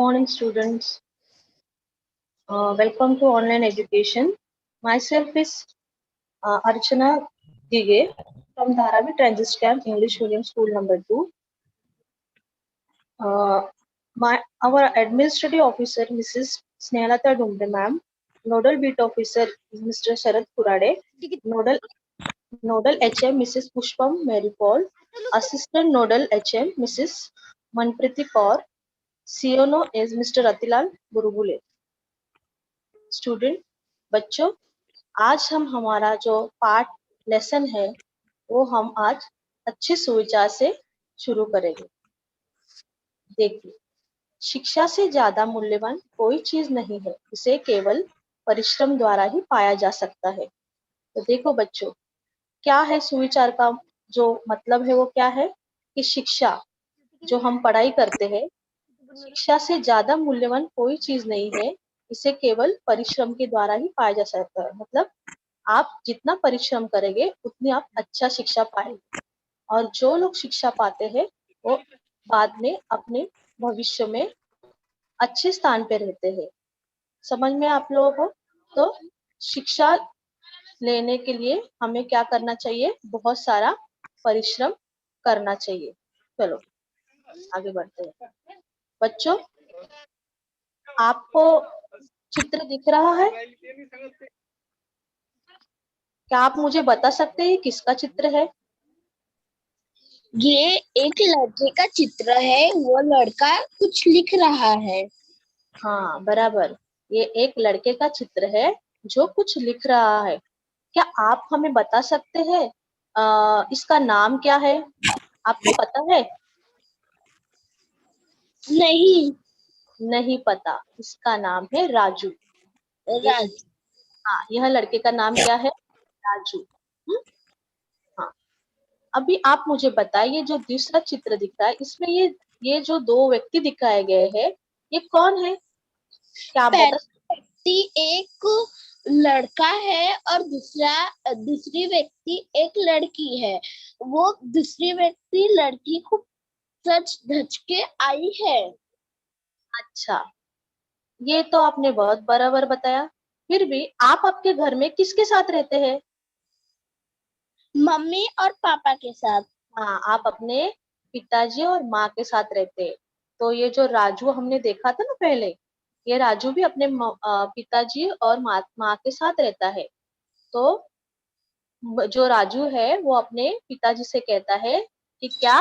morning, students. Welcome to online education. Myself is Archana Dige from Dharavi Transit Camp English Medium School number 2. Uh, our administrative officer, Mrs. Snehalata Dumbre ma'am. Nodal beat officer is Mr. Sharad Kurade. Nodal HM Mrs. Pushpam Mary Paul. Assistant Nodal HM Mrs. Manpriti Kaur. CONO is Mr. Ratilal Burubule. Student बच्चों, आज हम हमारा जो पाठ lesson है वो हम आज अच्छे सुविचार से शुरू करेंगे। देखिए, शिक्षा से ज्यादा मूल्यवान कोई चीज नहीं है, इसे केवल परिश्रम द्वारा ही पाया जा सकता है। तो देखो बच्चों, क्या है सुविचार का जो मतलब है वो क्या है कि शिक्षा जो हम पढ़ाई करते हैं, शिक्षा से ज्यादा मूल्यवान कोई चीज नहीं है, इसे केवल परिश्रम के द्वारा ही पाया जा सकता है। मतलब आप जितना परिश्रम करेंगे उतनी आप अच्छा शिक्षा पाएंगे, और जो लोग शिक्षा पाते हैं वो बाद में अपने भविष्य में अच्छे स्थान पे रहते हैं। समझ में आप लोगों को? तो शिक्षा लेने के लिए हमें क्या करना चाहिए? बहुत सारा परिश्रम करना चाहिए। चलो आगे बढ़ते हैं। बच्चों, आपको चित्र दिख रहा है? क्या आप मुझे बता सकते हैं किसका चित्र है? ये एक लड़के का चित्र है, वो लड़का कुछ लिख रहा है। हाँ बराबर, ये एक लड़के का चित्र है जो कुछ लिख रहा है। क्या आप हमें बता सकते हैं इसका नाम क्या है? आपको पता है? नहीं पता। इसका नाम है राजू। हाँ, यह लड़के का नाम क्या है? राजू। हाँ, अभी आप मुझे बताइए, जो दूसरा चित्र दिख रहा है इसमें ये जो दो व्यक्ति दिखाए गए हैं, ये कौन है? क्या आप बता सकते? व्यक्ति एक लड़का है और दूसरी व्यक्ति एक लड़की है। वो दूसरी व्यक्ति लड़की को सच धज के आई है। अच्छा, ये तो आपने बहुत बराबर बताया। फिर भी आप आपके घर में किसके साथ रहते हैं? मम्मी और पापा के साथ। हाँ, आप अपने पिताजी और माँ के साथ रहते हैं। तो ये जो राजू हमने देखा था ना पहले, ये राजू भी अपने पिताजी और माँ के साथ रहता है। तो जो राजू है वो अपने पिताजी से कहता है कि क्या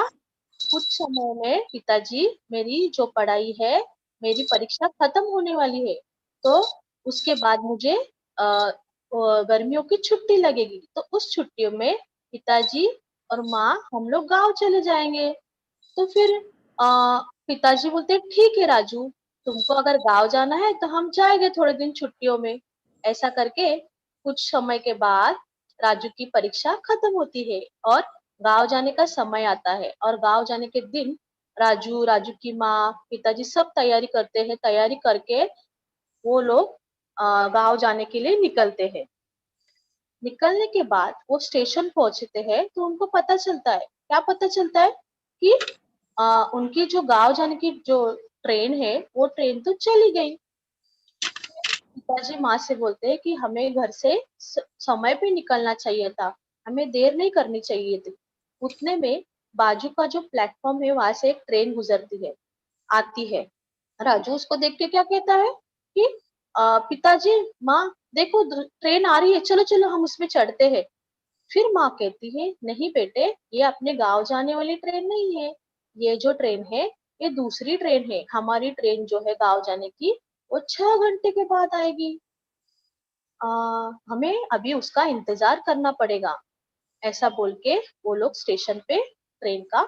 कुछ समय में पिताजी, मेरी जो पढ़ाई है, मेरी परीक्षा खत्म होने वाली है, तो उसके बाद मुझे गर्मियों की छुट्टी लगेगी, तो उस छुट्टियों में पिताजी और माँ हम लोग गांव चले जाएंगे। तो फिर पिताजी बोलते ठीक है राजू, तुमको अगर गांव जाना है तो हम जाएंगे थोड़े दिन छुट्टियों में। ऐसा करके कुछ समय के बाद राजू की परीक्षा खत्म होती है और गांव जाने का समय आता है, और गांव जाने के दिन राजू की माँ, पिताजी सब तैयारी करते हैं। तैयारी करके वो लोग गांव जाने के लिए निकलते हैं। निकलने के बाद वो स्टेशन पहुंचते हैं तो उनको पता चलता है, क्या पता चलता है कि उनकी जो गांव जाने की जो ट्रेन है वो ट्रेन तो चली गई। पिताजी माँ से बोलते हैं कि हमें घर से समय पे निकलना चाहिए था, हमें देर नहीं करनी चाहिए थी। उतने में बाजू का जो प्लेटफॉर्म है वहां से एक ट्रेन गुजरती है, आती है। राजू उसको देख के क्या कहता है कि पिताजी, माँ देखो ट्रेन आ रही है, चलो चलो हम उसमें चढ़ते हैं। फिर माँ कहती है नहीं बेटे, ये अपने गांव जाने वाली ट्रेन नहीं है, ये जो ट्रेन है ये दूसरी ट्रेन है। हमारी ट्रेन जो है गांव जाने की वो 6 घंटे के बाद आएगी। हमें अभी उसका इंतजार करना पड़ेगा। ऐसा बोल के वो लोग स्टेशन पे ट्रेन का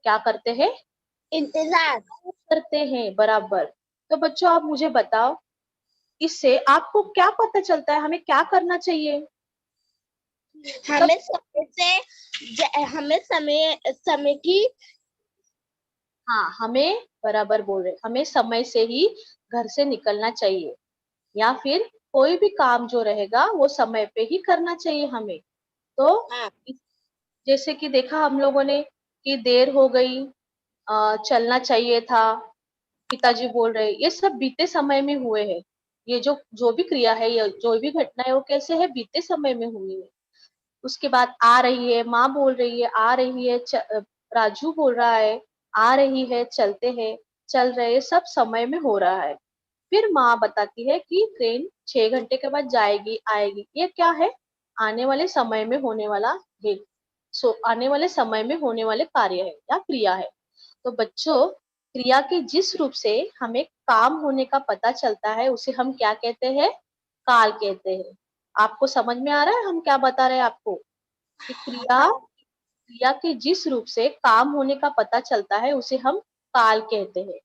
क्या करते हैं? इंतजार करते हैं, बराबर। तो बच्चों आप मुझे बताओ, इससे आपको क्या पता चलता है, हमें क्या करना चाहिए? हमें समय की। हाँ, हमें बराबर बोल रहे, हमें समय से ही घर से निकलना चाहिए, या फिर कोई भी काम जो रहेगा वो समय पे ही करना चाहिए हमें। तो जैसे कि देखा हम लोगों ने कि देर हो गई, चलना चाहिए था, पिताजी बोल रहे, ये सब बीते समय में हुए हैं। ये जो जो भी क्रिया है, ये जो भी घटना है, वो कैसे है, बीते समय में हुई है। उसके बाद आ रही है, माँ बोल रही है, आ रही है, राजू बोल रहा है, आ रही है, चलते हैं, चल रहे, सब समय में हो रहा है। फिर माँ बताती है कि ट्रेन 6 घंटे के बाद जाएगी, आएगी। ये क्या है, आने वाले समय में होने वाला है। आने वाले समय में होने वाले कार्य है या क्रिया है। तो बच्चों, क्रिया के जिस रूप से हमें काम होने का पता चलता है, उसे हम क्या कहते हैं, काल कहते हैं। आपको समझ में आ रहा है हम क्या बता रहे हैं आपको, कि क्रिया के जिस रूप से काम होने का पता चलता है, उसे हम काल कहते हैं।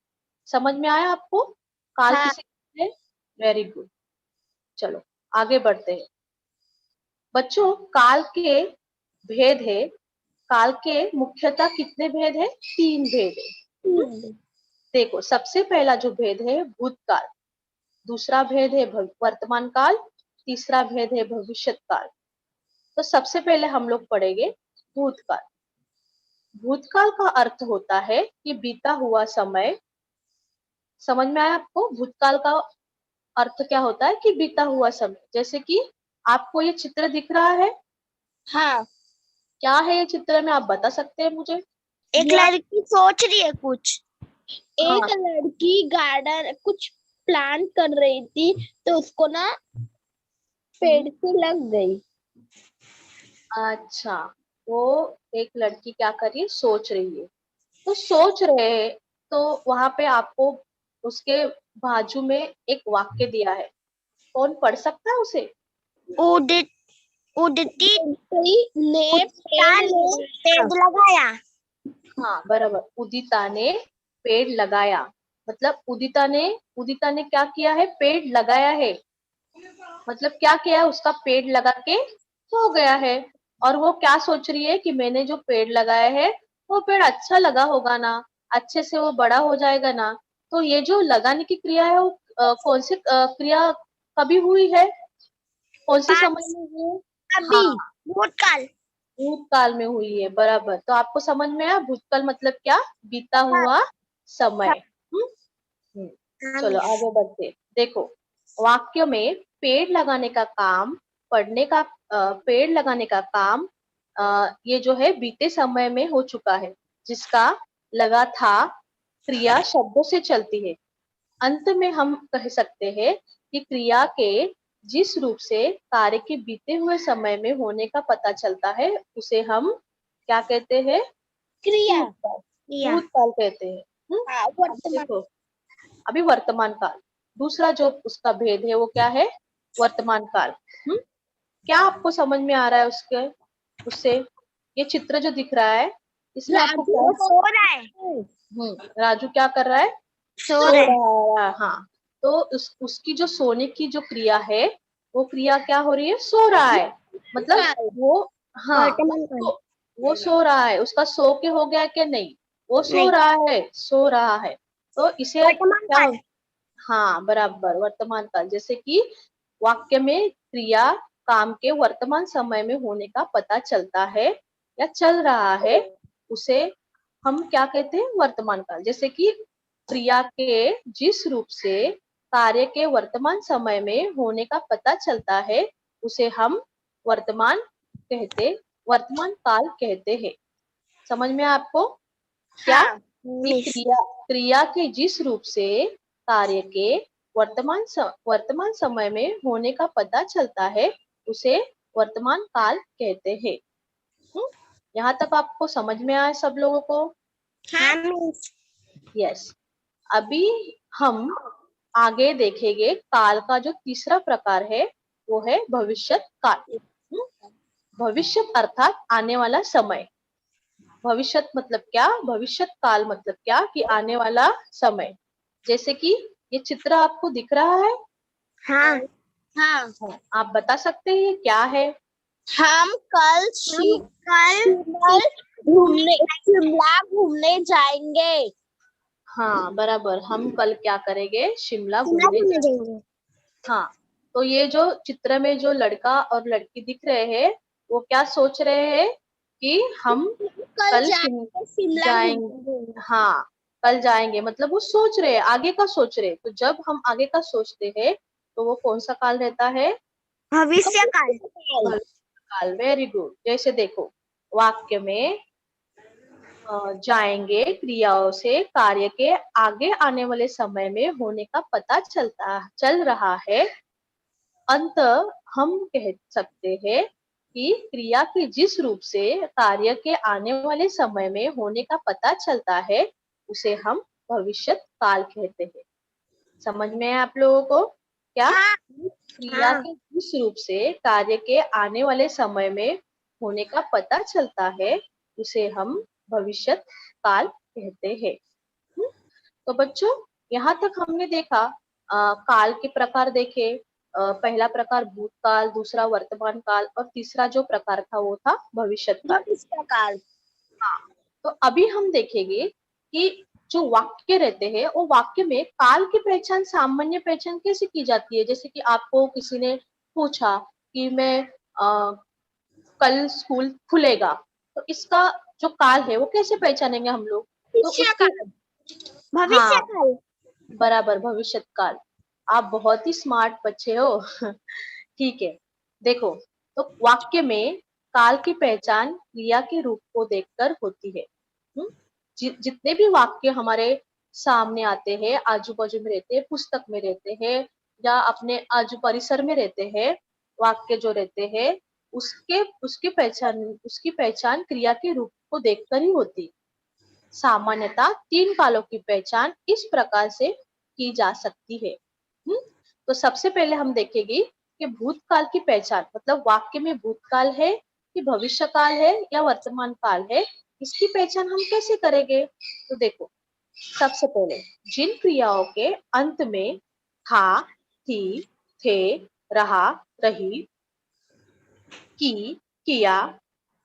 समझ में आया आपको, काल हाँ। किसे कहते हैं? Very good. चलो आगे बढ़ते हैं। बच्चों, काल के भेद है, काल के मुख्यतः कितने भेद है, 3 भेद है। देखो, सबसे पहला जो भेद है भूतकाल, दूसरा भेद है वर्तमान काल, तीसरा भेद है भविष्यत काल। तो सबसे पहले हम लोग पढ़ेंगे भूतकाल। भूतकाल का अर्थ होता है कि बीता हुआ समय। समझ में आया आपको, भूतकाल का अर्थ क्या होता है, कि बीता हुआ समय। जैसे कि आपको ये चित्र दिख रहा है, हाँ, क्या है ये चित्र में, आप बता सकते हैं मुझे? एक लड़की सोच रही है कुछ। एक हाँ, लड़की गार्डन कुछ प्लान कर रही थी, तो उसको ना पेड़ से लग गई। अच्छा, वो एक लड़की क्या कर रही है, सोच रही है। तो सोच रहे हैं, तो वहां पे आपको उसके बाजू में एक वाक्य दिया है, कौन पढ़ सकता है उसे? उदित उदिति ने उदिता पेड़ लगाया। हाँ बराबर, उदिता ने पेड़ लगाया। मतलब उदिता ने क्या किया है, पेड़ लगाया है। मतलब क्या किया है, उसका पेड़ लगा के सो गया है। और वो क्या सोच रही है, कि मैंने जो पेड़ लगाया है, वो पेड़ अच्छा लगा होगा ना, अच्छे से वो बड़ा हो जाएगा ना। तो ये जो लगाने की क्रिया है, वो कौन सी क्रिया कभी हुई है, कौन से समय पास में हुई? अभी हाँ, भूतकाल। भूतकाल में हुई है, बराबर। तो आपको समझ में आया, भूतकाल मतलब क्या, बीता हाँ, हुआ समय। हाँ, हम्म, हाँ चलो मिस। आगे बढ़ते। देखो, वाक्य में पेड़ लगाने का काम, पेड़ लगाने का काम, ये जो है बीते समय में हो चुका है, जिसका लगा था क्रिया शब्दों से चलती है। अंत में हम कह सकते हैं कि क्रिया के जिस रूप से कार्य के बीते हुए समय में होने का पता चलता है, उसे हम क्या कहते हैं, क्रिया। भूतकाल। क्रिया। भूतकाल कहते हैं। हाँ, अब वर्तमान। देखो, अभी वर्तमान काल, दूसरा जो उसका भेद है वो क्या है, वर्तमान काल। क्या आपको समझ में आ रहा है उसके, उससे, ये चित्र जो दिख रहा है, इसमें आपको राजू क्या, सो रहा है। राजू क्या कर रहा है, सो सो रहा है। रहा है। हाँ, तो उसकी जो सोने की जो क्रिया है, वो क्रिया क्या हो रही है, सो रहा है। मतलब काल। वो, हाँ, वर्तमान काल। वो सो रहा है, उसका सो के हो गया कि नहीं, वो सो नहीं, रहा है, सो रहा है। तो इसे वर्तमान क्या, काल। हाँ बराबर, वर्तमान काल। जैसे कि वाक्य में क्रिया काम के वर्तमान समय में होने का पता चलता है या चल रहा है, उसे हम क्या कहते हैं, वर्तमान काल। जैसे कि क्रिया के जिस रूप से कार्य के वर्तमान समय में होने का पता चलता है, उसे हम वर्तमान वर्तमान काल कहते हैं। समझ में आया आपको, क्या, हाँ कि मिस। क्रिया के जिस रूप से कार्य के वर्तमान समय में होने का पता चलता है, उसे वर्तमान काल कहते हैं। यहाँ तक आपको समझ में आया सब लोगों को? हाँ मिस। यस। अभी हम आगे देखेंगे काल का जो तीसरा प्रकार है, वो है भविष्यत काल। भविष्यत अर्थात आने वाला समय। भविष्यत मतलब क्या, भविष्यत काल मतलब क्या, कि आने वाला समय। जैसे कि ये चित्र आपको दिख रहा है, हाँ, हाँ। हाँ, आप बता सकते हैं ये क्या है? हम कल शिमला घूमने जाएंगे। हाँ बराबर, हम कल क्या करेंगे, शिमला शिमला घूमने घूमने जाएंगे। जाएंगे। हाँ, तो ये जो चित्र में जो लड़का और लड़की दिख रहे हैं, वो क्या सोच रहे हैं, कि हम कल कल जाके शिमला जाएंगे। घूमेंगे। हाँ, कल जाएंगे मतलब वो सोच रहे हैं, आगे का सोच रहे हैं। तो जब हम आगे का सोचते हैं तो वो कौन सा काल रहता है? भविष्य काल। भविष्य काल। Very good. जैसे देखो वाक्य में जाएंगे क्रियाओं से कार्य के आगे आने वाले समय में होने का पता चल रहा है। अंत हम कह सकते हैं कि क्रिया के जिस रूप से कार्य के आने वाले समय में होने का पता चलता है उसे हम भविष्य काल कहते हैं। समझ में है आप लोगों को क्या? हाँ। क्रिया के जिस रूप से कार्य के आने वाले समय में होने का पता चलता है उसे हम भविष्य काल कहते हैं। तो बच्चों यहाँ तक हमने देखा काल के प्रकार देखे। पहला प्रकार भूतकाल, दूसरा वर्तमान काल और तीसरा जो प्रकार था वो था भविष्य काल। भविष्य काल। हाँ, तो अभी हम देखेंगे कि जो वाक्य रहते हैं वो वाक्य में काल की पहचान, सामान्य पहचान कैसे की जाती है। जैसे कि आपको किसी ने पूछा कि मैं कल स्कूल खुलेगा, तो इसका जो काल है वो कैसे पहचानेंगे हम लोग? तो भविष्य उसकी काल। भविष्य हाँ काल। बराबर, भविष्य काल। आप बहुत ही स्मार्ट बच्चे हो। ठीक है। देखो तो वाक्य में काल की पहचान क्रिया के रूप को देखकर होती है। जितने भी वाक्य हमारे सामने आते हैं, आजू बाजू में रहते हैं, पुस्तक में रहते हैं या अपने आजू परिसर में रहते हैं, वाक्य जो रहते हैं उसकी पहचान क्रिया के रूप को देखकर ही होती है। सामान्यतः 3 कालों की पहचान इस प्रकार से की जा सकती है। तो सबसे पहले हम देखेंगे कि भूतकाल की पहचान, मतलब वाक्य में भूतकाल है कि भविष्य काल है या वर्तमान काल है, इसकी पहचान हम कैसे करेंगे? तो देखो सबसे पहले जिन क्रियाओं के अंत में था, थी, थे, रहा, रही, की, किया,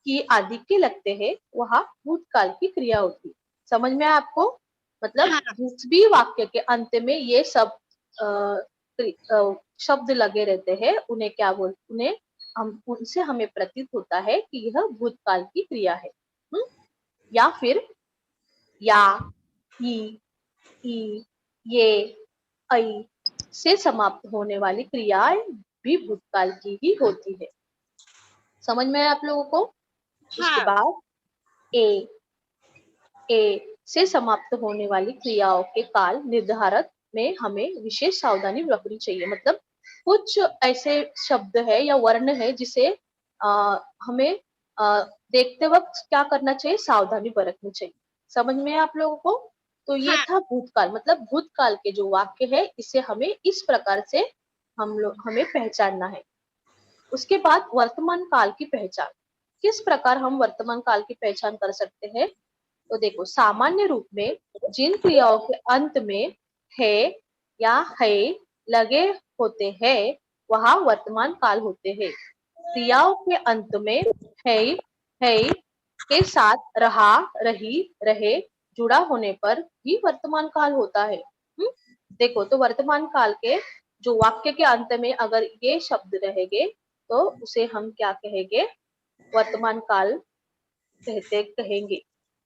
की आदि के लगते हैं वह भूतकाल की क्रिया होती। समझ में आया आपको? मतलब हाँ। जिस भी वाक्य के अंत में ये सब शब्द लगे रहते हैं उन्हें क्या उन्हें हम उनसे हमें प्रतीत होता है कि यह भूतकाल की क्रिया है। या फिर या, ही, ई, ये, ऐ से समाप्त होने वाली क्रियाएं भी भूतकाल की ही होती है। समझ में आया आप लोगों को? उसके हाँ। बाद ए से समाप्त होने वाली क्रियाओं के काल निर्धारण में हमें विशेष सावधानी रखनी चाहिए। मतलब कुछ ऐसे शब्द है या वर्ण है जिसे हमें देखते वक्त क्या करना चाहिए, सावधानी बरतनी चाहिए। समझ में है आप लोगों को? तो ये हाँ। था भूतकाल। मतलब भूतकाल के जो वाक्य है इसे हमें इस प्रकार से हमें पहचानना है। उसके बाद वर्तमान काल की पहचान। किस प्रकार हम वर्तमान काल की पहचान कर सकते हैं? तो देखो सामान्य रूप में जिन क्रियाओं के अंत में है या है लगे होते हैं वह वर्तमान काल होते हैं। क्रियाओं के अंत में है के साथ रहा, रही, रहे जुड़ा होने पर ही वर्तमान काल होता है। देखो तो वर्तमान काल के जो वाक्य के अंत में अगर ये शब्द रहेंगे तो उसे हम क्या कहेंगे? वर्तमान काल कहेंगे।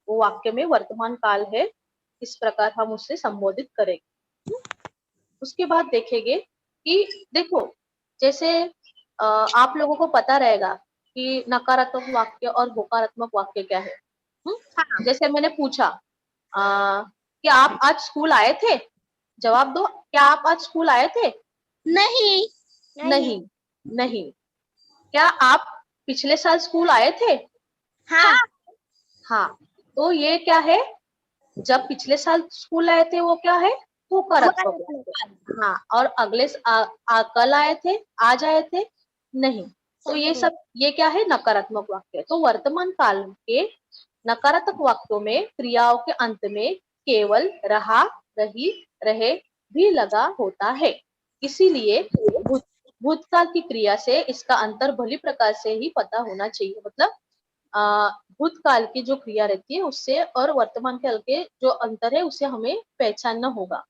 वो वाक्य में वर्तमान काल है, इस प्रकार हम उससे संबोधित करेंगे। उसके बाद देखेंगे कि देखो जैसे आप लोगों को पता रहेगा कि नकारात्मक वाक्य और होकारात्मक वाक्य क्या है। जैसे मैंने पूछा कि आप आज स्कूल आए थे? जवाब दो, क्या आप आज स्कूल आए थे? नहीं। नहीं। नहीं। क्या आप पिछले साल स्कूल आए थे? हाँ। हाँ। तो ये क्या है? जब पिछले साल स्कूल आए थे वो क्या है? होकारात्मक वाक्य। हाँ, और कल आए थे, आज आए थे? नहीं। तो ये क्या है? नकारात्मक वाक्य। तो वर्तमान काल के नकारात्मक वाक्यों में क्रियाओं के अंत में केवल रहा, रही, रहे भी लगा होता है। इसीलिए भूतकाल की क्रिया से इसका अंतर भली प्रकार से ही पता होना चाहिए। मतलब भूतकाल की जो क्रिया रहती है उससे और वर्तमान काल के जो अंतर है उसे हमें पहचानना होगा।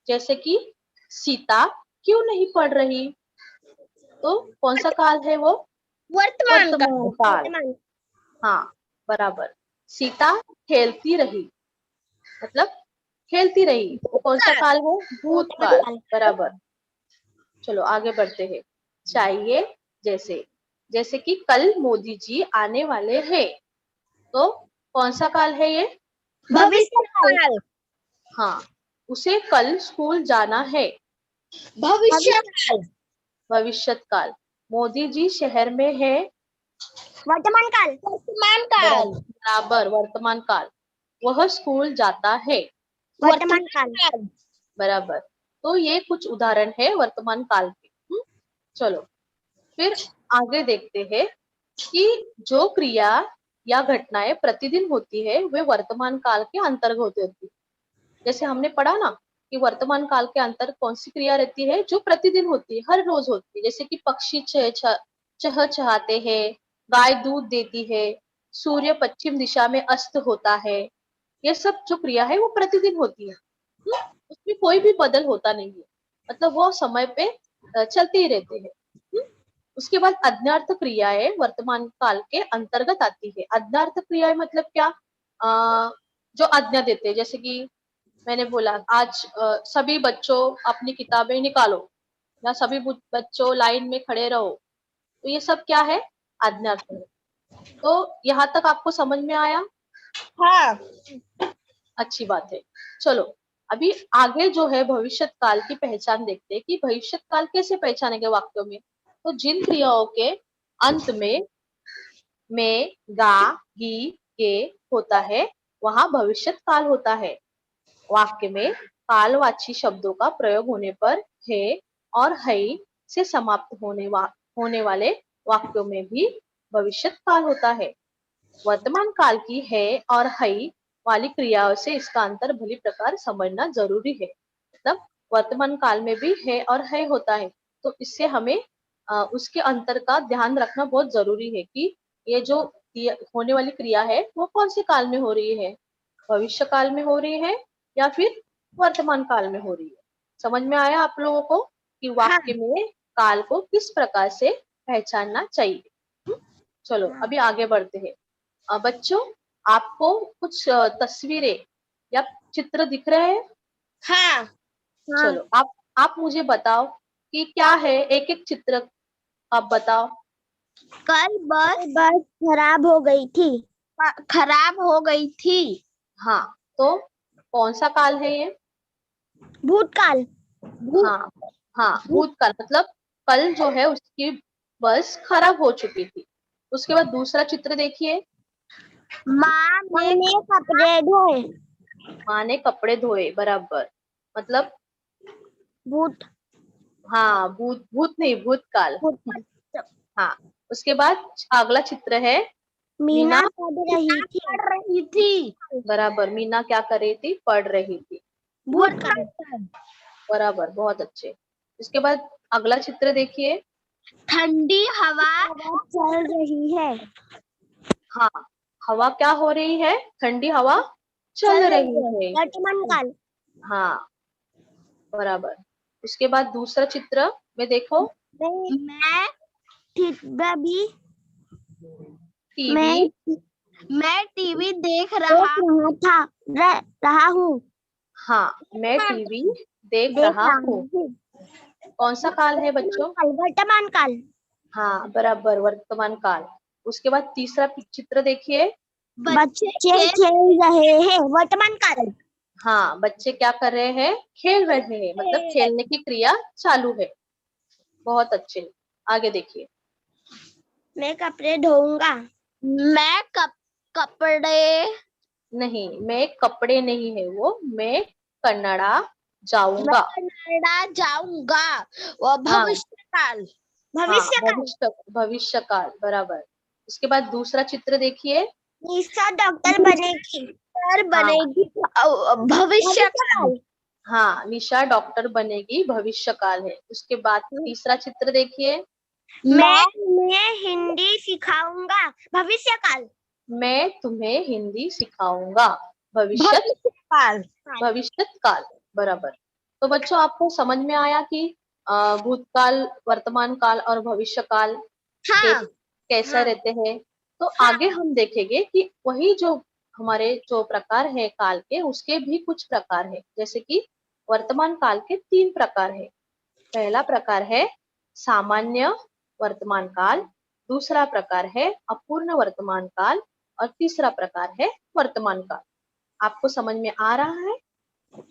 जैसे कि सीता क्यों नहीं पढ़ रही? तो कौन सा काल है वो? वर्तमान काल। वर्तमान काल। हाँ बराबर। सीता खेलती रही, मतलब खेलती रही, वो कौन सा काल है? भूतकाल। बराबर। चलो आगे बढ़ते हैं। चाहिए जैसे, जैसे कि कल मोदी जी आने वाले हैं, तो कौन सा काल है ये? भविष्य काल। हाँ, उसे कल स्कूल जाना है, भविष्य काल। भविष्यत काल। मोदी जी शहर में है, वर्तमान काल। वर्तमान काल। बराबर वर्तमान काल। वह स्कूल जाता है, वर्तमान काल। बराबर। तो ये कुछ उदाहरण है वर्तमान काल के। चलो फिर आगे देखते हैं कि जो क्रिया या घटनाएं प्रतिदिन होती है वे वर्तमान काल के अंतर्गत होती है। जैसे हमने पढ़ा ना कि वर्तमान काल के अंतर्गत कौन सी क्रिया रहती है? जो प्रतिदिन होती है, हर रोज होती है। जैसे कि पक्षी चहचहाते हैं, गाय दूध देती है, सूर्य पश्चिम दिशा में अस्त होता है। ये सब जो क्रिया है वो प्रतिदिन होती है। उसमें कोई भी बदल होता नहीं है, मतलब वो समय पे चलते ही रहते हैं। उसके बाद अज्ञार्थ क्रियाएं वर्तमान काल के अंतर्गत आती है। अज्ञार्थ क्रियाएं मतलब क्या? जो आज्ञा देते हैं, जैसे कि मैंने बोला आज सभी बच्चों अपनी किताबें निकालो, या सभी बच्चों लाइन में खड़े रहो, तो ये सब क्या है? आज्ञार्थ है। तो यहाँ तक आपको समझ में आया? हाँ। अच्छी बात है। चलो अभी आगे जो है भविष्य काल की पहचान देखते हैं कि भविष्य काल कैसे पहचानेंगे वाक्यों में। तो जिन क्रियाओं के अंत में गा गी के होता है वहां भविष्य काल होता है। वाक्य में कालवाची शब्दों का प्रयोग होने पर है और है से समाप्त होने वाले वाक्यों में भी भविष्य काल होता है। वर्तमान काल की है और है वाली क्रियाओं से इसका अंतर भली प्रकार समझना जरूरी है। मतलब वर्तमान काल में भी है और है होता है, तो इससे हमें उसके अंतर का ध्यान रखना बहुत जरूरी है कि ये जो होने वाली क्रिया है वो कौन से काल में हो रही है, भविष्य काल में हो रही है या फिर वर्तमान काल में हो रही है। समझ में आया आप लोगों को कि वाक्य में काल को किस प्रकार से पहचानना चाहिए? चलो अभी आगे बढ़ते हैं। बच्चों आपको कुछ तस्वीरें या चित्र दिख रहे हैं? हाँ। चलो आप मुझे बताओ कि क्या है, एक एक चित्र आप बताओ। कल बस खराब हो गई थी। खराब हो गई थी। हाँ, तो कौन सा काल है ये? भूतकाल। हाँ हाँ, भूतकाल मतलब कल जो है उसकी बस खराब हो चुकी थी। उसके बाद दूसरा चित्र देखिए। माँ ने कपड़े धोए। माँ ने कपड़े धोए, बराबर। मतलब भूत हाँ, भूत भूत नहीं, भूतकाल। हाँ, उसके बाद अगला चित्र है मीना मीना। पढ़ रही थी। बराबर, मीना क्या कर रही थी? पढ़ रही थी। भूतकाल। बराबर, बहुत अच्छे। इसके बाद अगला चित्र देखिए। ठंडी हवा चल रही है। हाँ, हवा क्या हो रही है? ठंडी हवा चल रही है। वर्तमान काल। हाँ, बराबर। इसके बाद दूसरा चित्र में देखो। मैं भी टीवी। मैं टीवी देख रहा हूँ। हाँ, मैं टीवी देख रहा हूँ। कौन सा काल है बच्चों? वर्तमान काल। हाँ, बराबर वर्तमान काल। उसके बाद तीसरा चित्र देखिए। बच्चे खेल रहे हैं। वर्तमान काल। हाँ, बच्चे क्या कर रहे हैं? खेल रहे हैं, मतलब खेलने की क्रिया चालू है। बहुत अच्छे। आगे देखिए। मैं कपड़े धोऊंगा। मैं कपड़े नहीं, मैं कपड़े नहीं है वो, मैं कन्नड़ा जाऊंगा। कनाडा जाऊंगा। वो हाँ भविष्य काल। हाँ, भविष्य काल, बराबर। उसके बाद दूसरा चित्र देखिए। निशा डॉक्टर बनेगी। हाँ भविष्य काल। हाँ, निशा डॉक्टर बनेगी, भविष्य काल है। उसके बाद तीसरा चित्र देखिए। मैं हिंदी सिखाऊंगा। भविष्य काल। मैं तुम्हें हिंदी सिखाऊंगा, भविष्य काल। भविष्य काल, बराबर। तो बच्चों आपको समझ में आया कि भूतकाल, वर्तमान काल और भविष्य काल हाँ। कैसा रहते हैं। तो हाँ। आगे हम देखेंगे कि वही जो हमारे जो प्रकार है काल के, उसके भी कुछ प्रकार है। जैसे कि वर्तमान काल के 3 प्रकार है। पहला प्रकार है सामान्य वर्तमान काल, दूसरा प्रकार है अपूर्ण वर्तमान काल और तीसरा प्रकार है वर्तमान काल। आपको समझ में आ रहा है?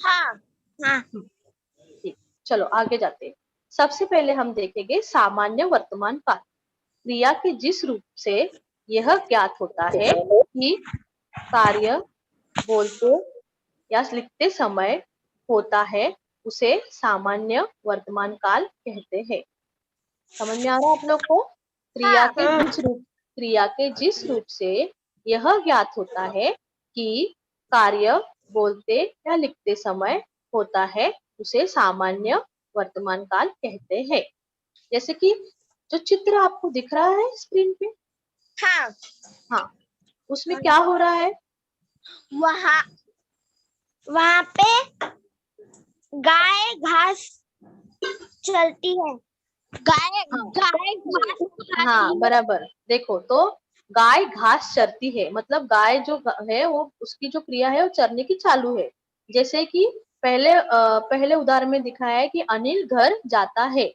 हाँ हाँ ठीक, चलो आगे जाते हैं। सबसे पहले हम देखेंगे सामान्य वर्तमान काल। क्रिया के जिस रूप से यह ज्ञात होता है कि कार्य बोलते या लिखते समय होता है, उसे सामान्य वर्तमान काल कहते हैं। समझ में आ रहा है आप लोग को? क्रिया के जिस रूप से यह ज्ञात होता है कि कार्य बोलते या लिखते समय होता है, उसे सामान्य वर्तमान काल कहते हैं। जैसे कि जो चित्र आपको दिख रहा है स्क्रीन पे, हाँ हाँ, उसमें क्या हो रहा है? वहाँ वहाँ पे गाय घास चलती है। गाय हाँ, गाय घास हाँ खाती है। बराबर। देखो तो गाय घास चरती है, मतलब गाय जो है वो उसकी जो क्रिया है वो चरने की चालू है। जैसे कि पहले उदाहरण में दिखाया है कि अनिल घर जाता है।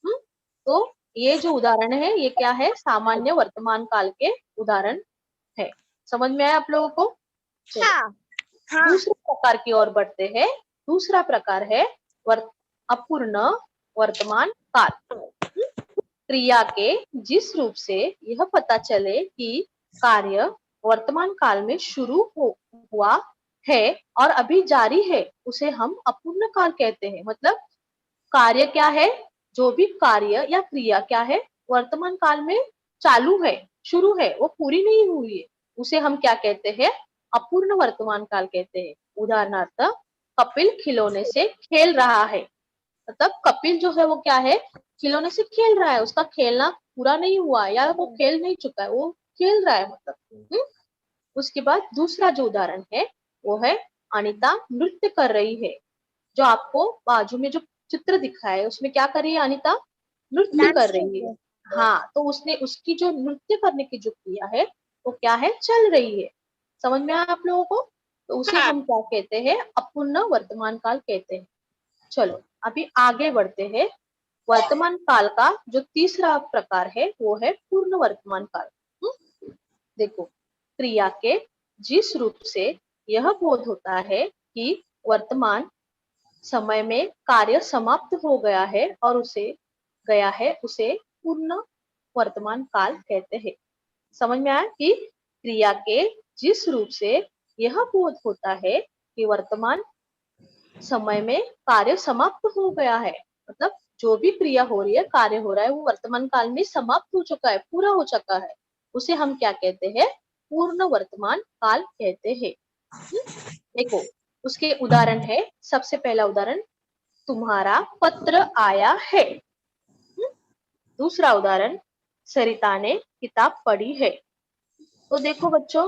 तो ये जो उदाहरण है ये क्या है? सामान्य वर्तमान काल के उदाहरण है। समझ में आया आप लोगों को? चलो हाँ हाँ दूसरे प्रकार की ओर बढ़ते हैं। दूसरा प्रकार है अपूर्ण वर्तमान काल। क्रिया के जिस रूप से यह पता चले कि कार्य वर्तमान काल में हुआ है और अभी जारी है, उसे हम अपूर्ण काल कहते हैं। मतलब कार्य क्या है? जो भी कार्य या क्रिया क्या है, वर्तमान काल में चालू है, शुरू है, वो पूरी नहीं हुई है, उसे हम क्या कहते हैं? अपूर्ण वर्तमान काल कहते हैं। उदाहरणार्थ, कपिल खिलौने से खेल रहा है। मतलब कपिल जो है वो क्या है? खिलौने से खेल रहा है, उसका खेलना पूरा नहीं हुआ या वो खेल नहीं चुका है, वो खेल रहा है मतलब। उसके बाद दूसरा जो उदाहरण है वो है अनीता नृत्य कर रही है। जो आपको बाजू में जो चित्र दिखा है उसमें क्या कर रही है अनीता? नृत्य डांस कर कर रही रहे है। हैं। हाँ, तो उसने उसकी जो नृत्य करने की जो क्रिया है वो क्या है? चल रही है। समझ में आया आप लोगों को? तो उसे हाँ हम क्या कहते हैं? अपूर्ण वर्तमान काल कहते हैं। चलो अभी आगे बढ़ते हैं। वर्तमान काल का जो तीसरा प्रकार है वो है पूर्ण वर्तमान काल। देखो, क्रिया के जिस रूप से यह बोध होता है कि वर्तमान समय में कार्य समाप्त हो गया है और उसे पूर्ण वर्तमान काल कहते हैं। समझ में आया कि क्रिया के जिस रूप से यह बोध होता है कि वर्तमान समय में कार्य समाप्त हो गया है, मतलब जो भी क्रिया हो रही है, कार्य हो रहा है, वो वर्तमान काल में समाप्त हो चुका है, पूरा हो चुका है, उसे हम क्या कहते हैं? पूर्ण वर्तमान काल कहते हैं। देखो, उसके उदाहरण है। सबसे पहला उदाहरण, तुम्हारा पत्र आया है। दूसरा उदाहरण, सरिता ने किताब पढ़ी है। तो देखो बच्चों,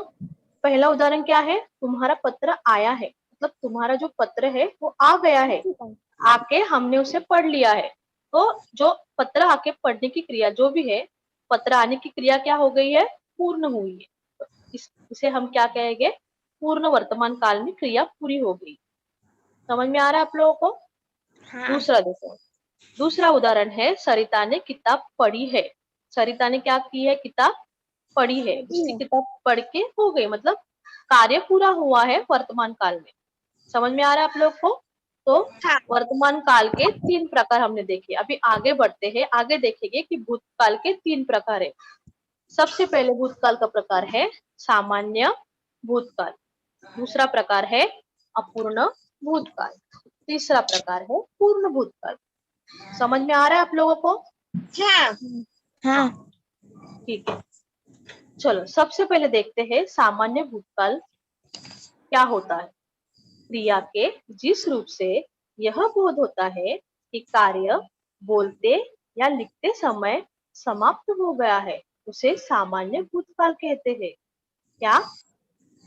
पहला उदाहरण क्या है? तुम्हारा पत्र आया है, मतलब तुम्हारा जो पत्र है वो आ गया है, आके हमने उसे पढ़ लिया है। तो जो पत्र आके पढ़ने की क्रिया जो भी है, पत्र आने की क्रिया क्या हो गई है? पूर्ण हुई है। तो इसे हम क्या कहेंगे? पूर्ण वर्तमान काल में क्रिया पूरी हो गई। समझ में आ रहा है आप लोगों को? हाँ दूसरा देखो, दूसरा उदाहरण है सरिता ने किताब पढ़ी है। सरिता ने क्या की है? किताब पढ़ी है, उसने किताब पढ़ के हो गई, मतलब कार्य पूरा हुआ है वर्तमान काल में। समझ में आ रहा है आप लोग को? तो हाँ वर्तमान काल के 3 प्रकार हमने देखे। अभी आगे बढ़ते हैं, आगे देखेंगे कि भूतकाल के 3 प्रकार है। सबसे पहले भूतकाल का प्रकार है सामान्य भूतकाल, दूसरा प्रकार है अपूर्ण भूतकाल, तीसरा प्रकार है पूर्ण भूतकाल। समझ में आ रहा है आप लोगों को? हाँ हाँ ठीक है, चलो सबसे पहले देखते हैं सामान्य भूतकाल क्या होता है। क्रिया के जिस रूप से यह बोध होता है कि कार्य बोलते या लिखते समय समाप्त हो गया है, उसे सामान्य भूतकाल कहते हैं। क्या?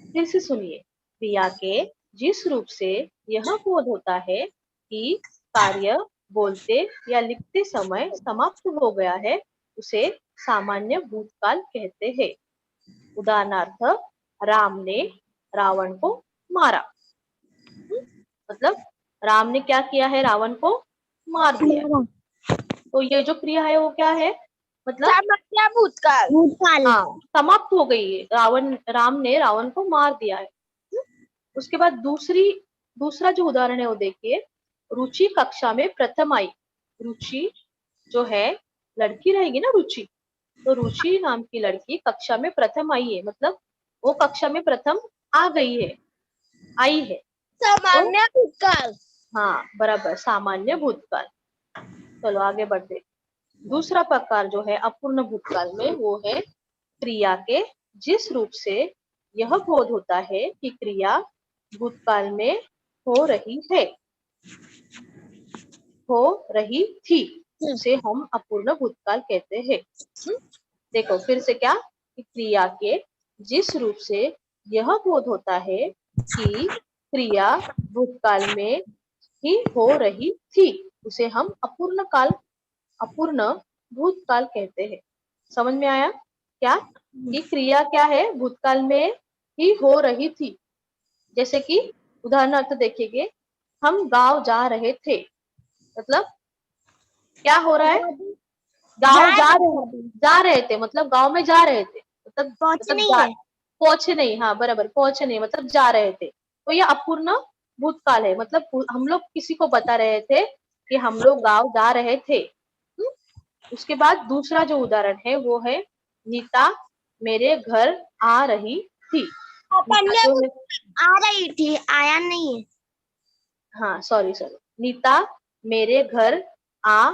फिर से सुनिए। क्रिया के जिस रूप से यह बोध होता है कि कार्य बोलते या लिखते समय समाप्त हो गया है, उसे सामान्य भूतकाल कहते हैं। उदाहरणार्थ, राम ने रावण को मारा। मतलब राम ने क्या किया है, रावण को मार दिया। तो ये जो क्रिया है वो क्या है, मतलब सामान्य भूतकाल। भूतकाल। हाँ समाप्त हो गई है, राम ने रावण को मार दिया है। उसके बाद दूसरा जो उदाहरण है वो देखिए, रुचि कक्षा में प्रथम आई। रुचि जो है लड़की रहेगी ना, रुचि, तो रुचि नाम की लड़की कक्षा में प्रथम आई है, मतलब वो कक्षा में प्रथम आ गई है, आई है। सामान्य भूतकाल। हाँ बराबर, सामान्य भूतकाल। चलो आगे बढ़ते। दूसरा प्रकार जो है अपूर्ण भूतकाल में, वो है क्रिया के जिस रूप से यह बोध होता है कि क्रिया भूतकाल में हो रही है, हो रही थी, उसे हम अपूर्ण भूतकाल कहते हैं। देखो फिर से क्या, कि क्रिया के जिस रूप से यह बोध होता है कि क्रिया भूतकाल में ही हो रही थी, उसे हम अपूर्ण भूतकाल कहते हैं। समझ में आया क्या, कि क्रिया क्या है, भूतकाल में ही हो रही थी। जैसे कि उदाहरणार्थ देखेंगे, हम गांव जा रहे थे, मतलब क्या हो रहा है, गांव जा रहे थे, मतलब गांव में जा रहे थे, मतलब पहुंच नहीं जा है। पहुंचे नहीं, हाँ बराबर, पहुंचे नहीं मतलब जा रहे थे। तो यह अपूर्ण भूतकाल है, मतलब हम लोग किसी को बता रहे थे कि हम लोग गांव जा रहे थे। उसके बाद दूसरा जो उदाहरण है वो है, नीता मेरे घर आ रही थी। नीता सामान्य जो है, आ रही थी, आया नहीं है। हाँ सॉरी, नीता मेरे घर आ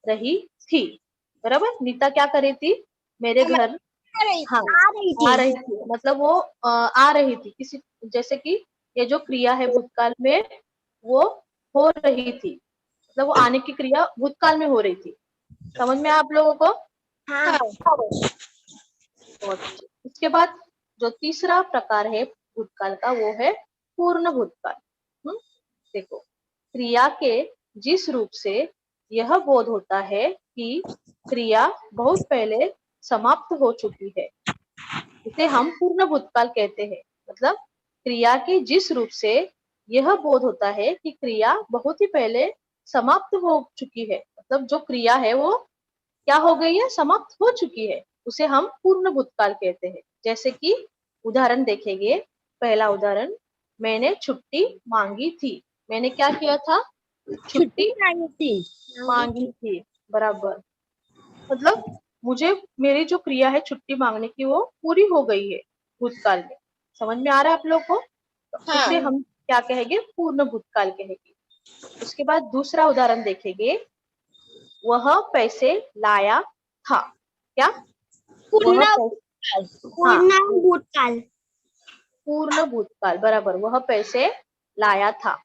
रही थी, बराबर। नीता क्या कर रही थी, मेरे घर, हाँ आ रही आ थी। रही थी, मतलब वो आ रही थी किसी, जैसे कि ये जो क्रिया है भूतकाल में, वो हो रही थी, मतलब वो आने की क्रिया भूतकाल में हो रही थी। समझ में आया आप लोगों को। हाँ। बहुत अच्छे। उसके बाद जो तीसरा प्रकार है भूतकाल का, वो है पूर्ण भूतकाल। देखो, क्रिया के जिस रूप से यह बोध होता है कि क्रिया बहुत पहले समाप्त हो चुकी है, इसे हम पूर्ण भूतकाल कहते हैं। मतलब क्रिया के जिस रूप से यह बोध होता है कि क्रिया बहुत ही पहले समाप्त हो चुकी है, मतलब जो क्रिया है वो क्या हो गई है, समाप्त हो चुकी है, उसे हम पूर्ण भूतकाल कहते हैं। जैसे कि उदाहरण देखेंगे, पहला उदाहरण, मैंने छुट्टी मांगी थी। मैंने क्या किया था, छुट्टी छुट्टी मांगी थी। मांगी थी, बराबर। मतलब मुझे, मेरी जो क्रिया है छुट्टी मांगने की, वो पूरी हो गई है भूतकाल में। समझ में आ रहा है आप लोग को, तो हाँ। उसे हम क्या कहेंगे, पूर्ण भूतकाल कहेंगे। उसके बाद दूसरा उदाहरण देखेंगे, वह पैसे लाया था। क्या, वह पूर्ण पैसे, हाँ पूर्ण भूतकाल। पूर्ण भूतकाल, बराबर, वह पैसे लाया था।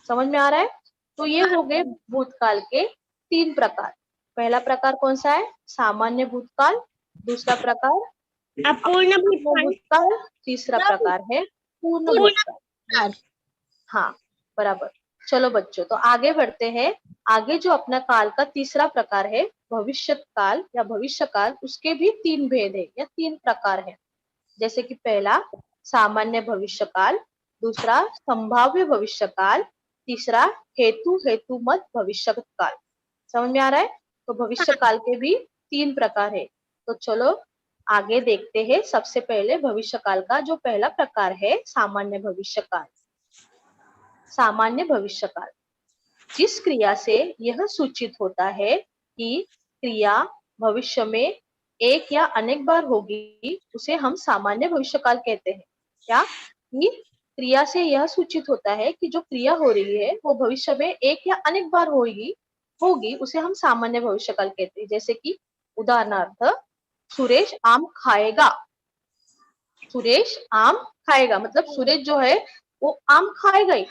समझ में आ रहा है। तो ये हो गए भूतकाल के तीन प्रकार। पहला प्रकार कौन सा है, सामान्य भूतकाल। दूसरा प्रकार अपूर्ण अपूर्ण भूतकाल। भूतकाल। तीसरा प्रकार है पूर्ण भूतकाल। हाँ बराबर। चलो बच्चों, तो आगे बढ़ते हैं। आगे जो अपना काल का तीसरा प्रकार है, भविष्य काल या भविष्य काल, उसके भी तीन भेद है या तीन प्रकार है। जैसे कि पहला सामान्य भविष्य काल, दूसरा संभाव्य भविष्य काल, तीसरा हेतु मत भविष्य काल। समझ में आ रहा है। तो भविष्य काल के भी तीन प्रकार है। तो चलो आगे देखते हैं। सबसे पहले भविष्य काल का जो पहला प्रकार है, सामान्य भविष्य काल। सामान्य भविष्य काल, जिस क्रिया से यह सूचित होता है कि क्रिया भविष्य में एक या अनेक बार होगी, उसे हम सामान्य भविष्य काल कहते हैं। क्या, कि क्रिया से यह सूचित होता है कि जो क्रिया हो रही है वो भविष्य में एक या अनेक बार होगी, उसे हम सामान्य भविष्य काल कहते हैं। जैसे कि उदाहरणार्थ, सुरेश आम खाएगा। सुरेश आम खाएगा, मतलब सुरेश जो है वो आम खाएगा ही,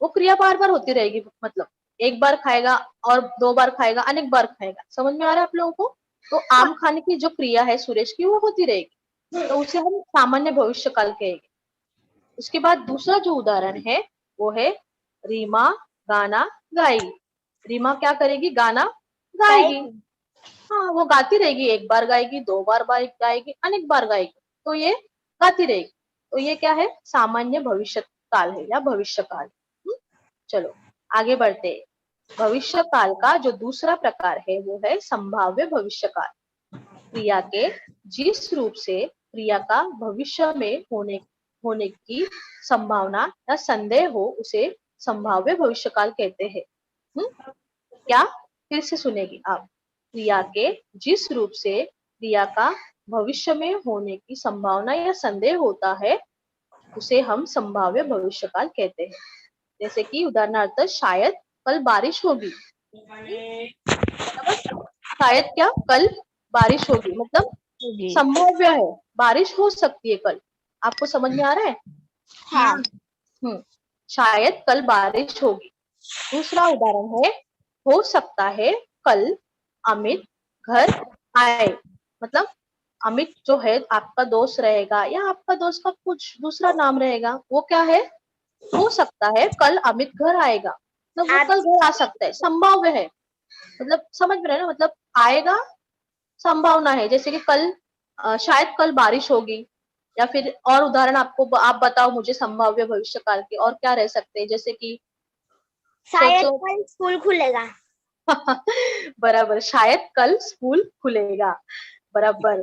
वो क्रिया बार बार होती रहेगी, मतलब एक बार खाएगा और दो बार खाएगा, अनेक बार खाएगा। समझ में आ रहा है आप लोगों को। तो आम खाने की जो क्रिया है सुरेश की, वो होती रहेगी, तो उसे हम सामान्य भविष्य काल कहेंगे। उसके बाद दूसरा जो उदाहरण है वो है, रीमा गाना गाएगी। रीमा क्या करेगी, गाना गाएगी। हाँ वो गाती रहेगी, एक बार गाएगी, दो बार गाएगी, अनेक बार गाएगी, तो ये गाती रहेगी। तो ये क्या है, सामान्य भविष्य काल है या भविष्य काल। चलो आगे बढ़ते हैं। भविष्य काल का जो दूसरा प्रकार है वो है संभाव्य भविष्य काल। क्रिया के जिस रूप से क्रिया का भविष्य में होने की संभावना या संदेह हो उसे संभाव्य भविष्य काल कहते हैं। क्या, फिर से सुनेगी आप। क्रिया के जिस रूप से क्रिया का भविष्य में होने की संभावना या संदेह होता है उसे हम संभाव्य भविष्य काल कहते हैं। जैसे कि उदाहरणार्थ, शायद कल बारिश होगी। शायद क्या, कल बारिश होगी, मतलब संभाव्य है, बारिश हो सकती है कल। आपको समझ में आ रहा है? हाँ। शायद कल बारिश होगी। दूसरा उदाहरण है, हो सकता है कल अमित घर आए। मतलब अमित जो है आपका दोस्त रहेगा या आपका दोस्त का कुछ दूसरा नाम रहेगा, वो क्या है, हो सकता है कल अमित घर आएगा, मतलब वो कल घर आ सकता है, संभाव्य है। मतलब समझ में रहे ना, मतलब आएगा, संभावना है। जैसे कि कल शायद कल बारिश होगी। या फिर और उदाहरण आप बताओ मुझे संभाव्य भविष्य काल के और क्या रह सकते हैं, जैसे कि शायद सोचो। कल स्कूल खुलेगा। बराबर, शायद कल स्कूल खुलेगा, बराबर।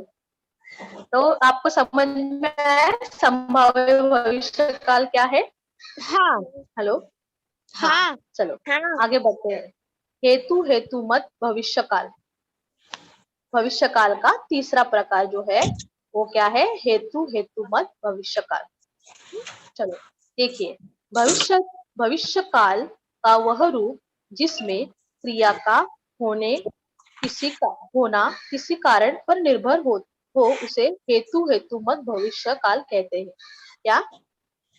तो आपको समझ में आया संभाव्य भविष्य काल क्या है? हाँ। हेलो, हाँ चलो आगे बढ़ते हैं। हेतु मत भविष्य काल। भविष्य काल का तीसरा प्रकार जो है वो क्या है, हेतु मत भविष्य काल। चलो देखिए, भविष्य काल का वह रूप जिसमें क्रिया का होने होना किसी कारण पर निर्भर हो उसे हेतु मत भविष्य काल कहते हैं। क्या,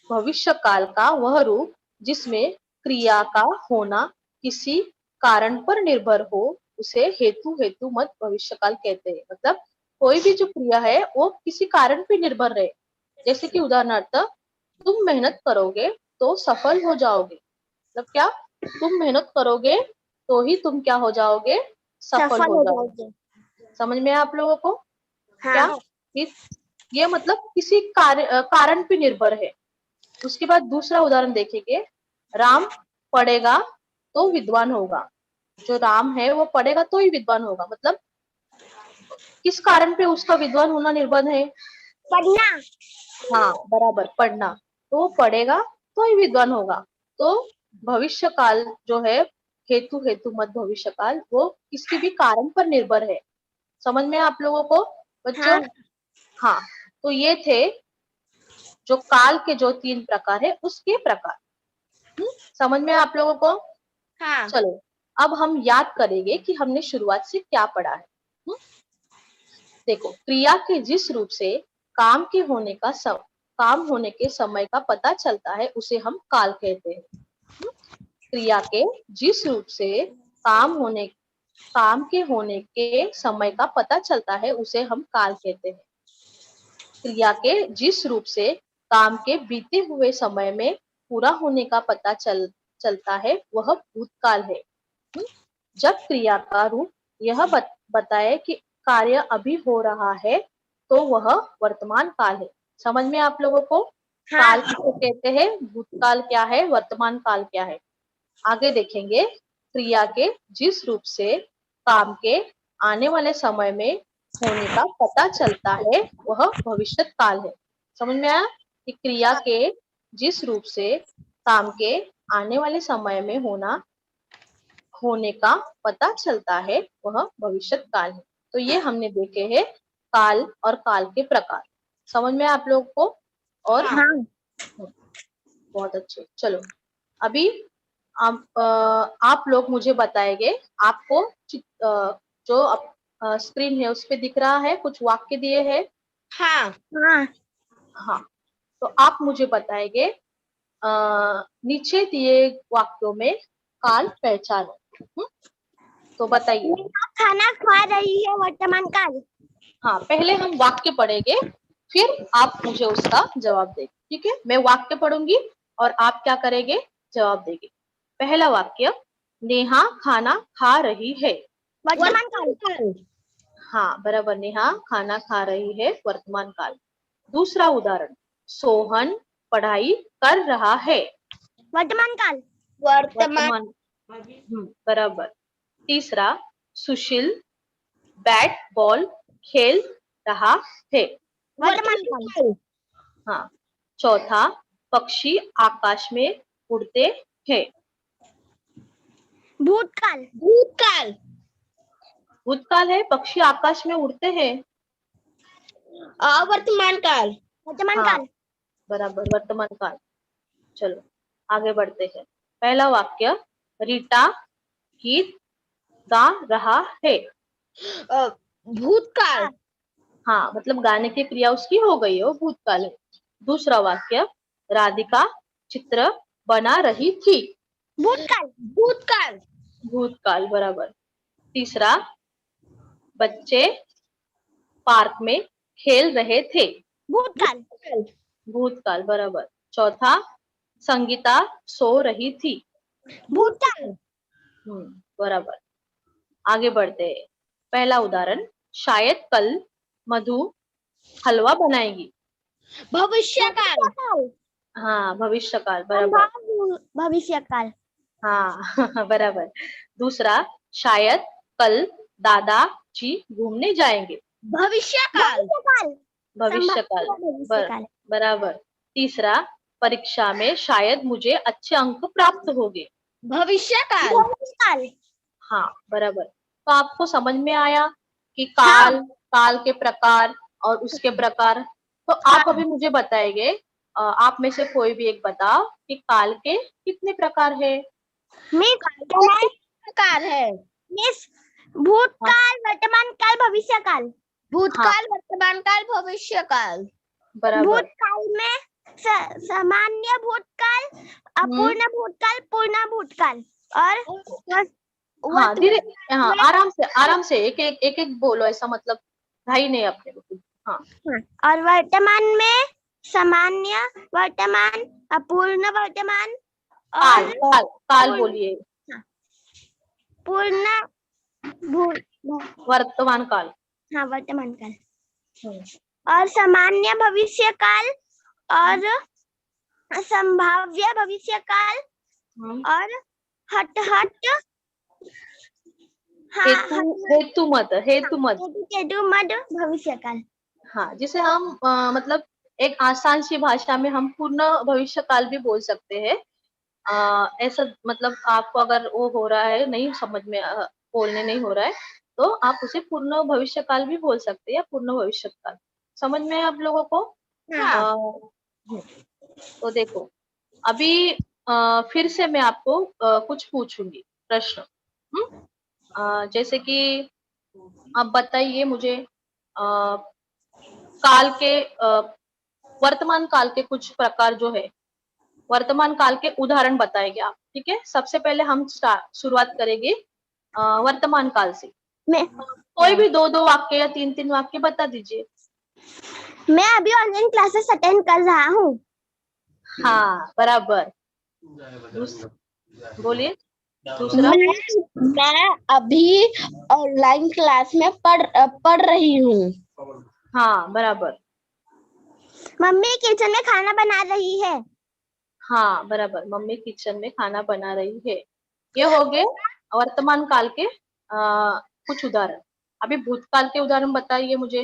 भविष्य काल का वह रूप जिसमें क्रिया का होना किसी कारण पर निर्भर हो उसे हेतु मत भविष्य काल कहते हैं। मतलब कोई भी जो क्रिया है वो किसी कारण पे निर्भर रहे। जैसे कि उदाहरणार्थ, तुम मेहनत करोगे तो सफल हो जाओगे। मतलब क्या, तुम मेहनत करोगे तो ही तुम क्या हो जाओगे, सफल हो जाओगे। समझ में आया आप लोगों को? क्या, ये मतलब किसी कारण पे निर्भर है। उसके बाद दूसरा उदाहरण देखेंगे, राम पढ़ेगा तो विद्वान होगा। जो राम है वो पढ़ेगा तो ही विद्वान होगा। मतलब किस कारण पे उसका विद्वान होना निर्भर है? पढ़ना। हाँ बराबर, पढ़ना। तो वो पढ़ेगा तो ही विद्वान होगा। तो भविष्य काल जो है, हेतु मत भविष्य काल, वो किसी भी कारण पर निर्भर है। समझ में आप लोगों को बच्चों? हाँ, तो ये थे जो काल के जो 3 प्रकार है उसके प्रकार। समझ में आप लोगों को? हाँ। चलो अब हम याद करेंगे कि हमने शुरुआत से क्या पढ़ा है। देखो, क्रिया के जिस रूप से काम होने के समय का पता चलता है उसे हम काल कहते हैं। क्रिया के जिस रूप से काम के होने के समय का पता चलता है उसे हम काल कहते हैं। क्रिया के जिस रूप से काम के बीते हुए समय में पूरा होने का पता चलता है वह भूतकाल है। जब क्रिया का रूप यह बताए कि कार्य अभी हो रहा है तो वह वर्तमान काल है। समझ में आप लोगों को? काल किसे कहते हैं, भूतकाल क्या है, वर्तमान काल क्या है। आगे देखेंगे, क्रिया के जिस रूप से काम के आने वाले समय में होने का पता चलता है वह भविष्यत काल है। समझ में आया कि क्रिया के जिस रूप से काम के आने वाले समय में होने का पता चलता है वह भविष्यत काल है। तो ये हमने देखे हैं काल और काल के प्रकार। समझ में आप लोगों को? और बहुत अच्छे। चलो अभी आप लोग मुझे बताएंगे, आपको जो स्क्रीन है उस पे दिख रहा है, कुछ वाक्य दिए हैं। हाँ, तो आप मुझे बताएंगे नीचे दिए वाक्यों में काल पहचानो। तो बताइए। खाना खा रही है, वर्तमान काल। हाँ, पहले हम वाक्य पढ़ेंगे फिर आप मुझे उसका जवाब देंगे। ठीक है, मैं वाक्य पढ़ूंगी और आप क्या करेंगे, जवाब देंगे। पहला वाक्य, नेहा खाना खा रही है। वर्तमान काल। हाँ बराबर, नेहा खाना खा रही है, वर्तमान काल। दूसरा उदाहरण, सोहन पढ़ाई कर रहा है। वर्तमान काल। वर्तमान बराबर। तीसरा, सुशील बैट बॉल खेल रहा है। वर्तमान काल। हाँ। चौथा, पक्षी आकाश में उड़ते हैं। भूतकाल। भूतकाल। भूतकाल है, पक्षी आकाश में उड़ते हैं। वर्तमान काल। वर्तमान हाँ काल। बराबर, वर्तमान काल। चलो आगे बढ़ते हैं। पहला वाक्य, रीटा गीत गा रहा है। भूतकाल। हाँ, मतलब गाने की क्रिया उसकी हो गई है, वो भूतकाल है। दूसरा वाक्य, राधिका चित्र बना रही थी। भूतकाल। भूतकाल। भूतकाल बराबर। तीसरा, बच्चे पार्क में खेल रहे थे। भूतकाल। भूतकाल बराबर। चौथा, संगीता सो रही थी। भूतकाल। बराबर। आगे बढ़ते हैं। पहला उदाहरण, शायद कल मधु हलवा बनाएगी। भविष्यकाल। हाँ, भविष्यकाल बराबर। भविष्यकाल। हाँ बराबर। दूसरा, शायद कल दादाजी घूमने जाएंगे। भविष्यकाल। भविष्यकाल बराबर। तीसरा, परीक्षा में शायद मुझे अच्छे अंक प्राप्त होंगे। भविष्यकाल। हाँ बराबर। तो आपको समझ में आया कि काल, काल के प्रकार और उसके प्रकार। तो आप अभी मुझे बताएंगे, आप में से कोई भी एक बताओ कि काल के कितने प्रकार है। प्रकार है मिस, भूतकाल, वर्तमान काल, भविष्य काल। भूतकाल, वर्तमान काल, भविष्य काल। बराबर। भूतकाल में सामान्य भूतकाल, अपूर्ण भूतकाल, पूर्ण भूतकाल और हाँ धीरे, हाँ आराम से एक बोलो, ऐसा मतलब ढाई नहीं अपने को। हाँ। और वर्तमान में सामान्य वर्तमान, अपूर्ण वर्तमान काल, और काल, काल बोलिए। पूर्ण वर्तमान काल। हाँ, वर्तमान काल और सामान्य भविष्य काल और संभाव्य भविष्य काल और हट हेतु मत भविष्य काल। हाँ, जिसे हम मतलब एक आसान सी भाषा में हम पूर्ण भविष्य काल भी बोल सकते हैं। ऐसा मतलब आपको अगर वो हो रहा है, नहीं समझ में बोलने नहीं हो रहा है, तो आप उसे पूर्ण भविष्य काल भी बोल सकते हैं या पूर्ण भविष्य काल। समझ में आप लोगों को? तो देखो, अभी फिर से मैं आपको कुछ पूछूंगी प्रश्न। जैसे कि आप बताइए मुझे, काल के वर्तमान काल के कुछ प्रकार जो है, वर्तमान काल के उदाहरण बताएंगे आप, ठीक है? सबसे पहले हम शुरुआत करेंगे वर्तमान काल से। कोई भी दो वाक्य या तीन वाक्य बता दीजिए। मैं अभी ऑनलाइन क्लासेस अटेंड कर रहा हूँ। हाँ बराबर। बोलिए दूसरा। मैं अभी ऑनलाइन क्लास में पढ़ रही हूँ। हाँ बराबर। मम्मी किचन में खाना बना रही है। हाँ बराबर, मम्मी किचन में खाना बना रही है। ये हो गए वर्तमान काल के कुछ उदाहरण। अभी भूतकाल के उदाहरण बताइए मुझे।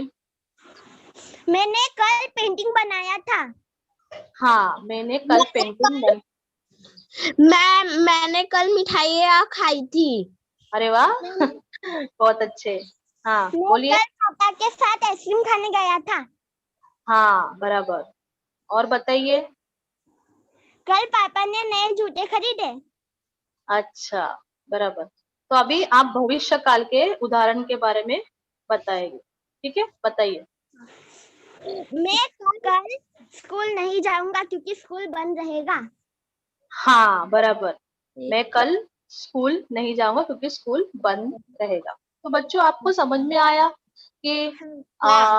मैंने कल पेंटिंग बनाया था। हाँ, मैंने कल पेंटिंग मैंने कल मिठाइयाँ खाई थी। अरे वाह बहुत अच्छे। हाँ बोलिए। कल पापा के साथ आइसक्रीम खाने गया था। हाँ बराबर। और बताइए। कल पापा ने नए जूते खरीदे। अच्छा बराबर। तो अभी आप भविष्य काल के उदाहरण के बारे में बताएंगे, ठीक है? बताइए। मैं कल स्कूल नहीं जाऊंगा क्योंकि स्कूल बंद रहेगा। हाँ बराबर, मैं कल स्कूल नहीं जाऊंगा क्योंकि स्कूल बंद रहेगा। तो बच्चों, आपको समझ में आया कि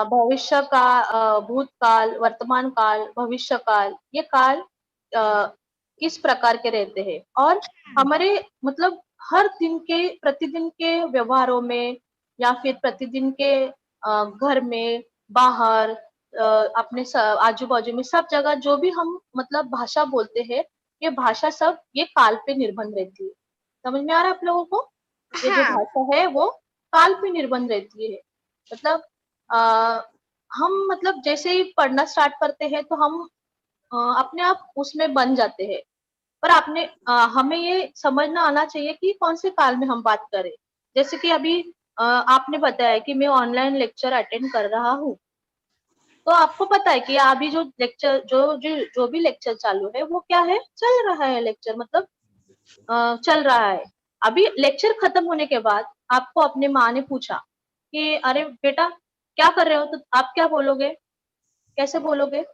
भविष्य का, भूतकाल, वर्तमान काल, भविष्य काल, ये काल किस प्रकार के रहते हैं और हमारे मतलब हर दिन के प्रतिदिन के व्यवहारों में या फिर प्रतिदिन के घर में, बाहर अपने आजू बाजू में सब जगह जो भी हम मतलब भाषा बोलते हैं, ये भाषा सब ये काल पे निर्भर रहती है। समझ में आ रहा है आप लोगों को? ये जो हाँ। भाषा है वो काल पे निर्भर रहती है। मतलब हम मतलब जैसे ही पढ़ना स्टार्ट करते हैं तो हम अपने आप उसमें बन जाते हैं। पर हमें ये समझना आना चाहिए कि कौन से काल में हम बात करें। जैसे कि अभी आपने बताया कि मैं ऑनलाइन लेक्चर अटेंड कर रहा हूँ, तो आपको पता है कि अभी जो लेक्चर जो भी लेक्चर चालू है वो क्या है, चल रहा है लेक्चर, मतलब चल रहा है। अभी लेक्चर खत्म होने के बाद आपको अपने माँ ने पूछा कि अरे बेटा क्या कर रहे हो, तो आप क्या बोलोगे, कैसे बोलोगे?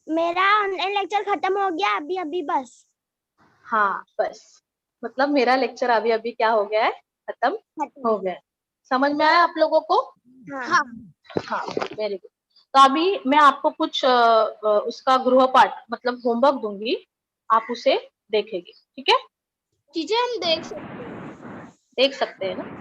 मेरा ऑनलाइन लेक्चर खत्म हो गया अभी अभी बस। हाँ बस, मतलब मेरा लेक्चर अभी अभी क्या हो गया है, खत्म हो गया है। समझ में आया आप लोगों को? हाँ। हाँ, वेरी गुड। तो अभी मैं आपको कुछ उसका गृहपाठ मतलब होमवर्क दूंगी, आप उसे देखेंगे, ठीक है? टीचर हम देख सकते हैं। देख सकते हैं ना?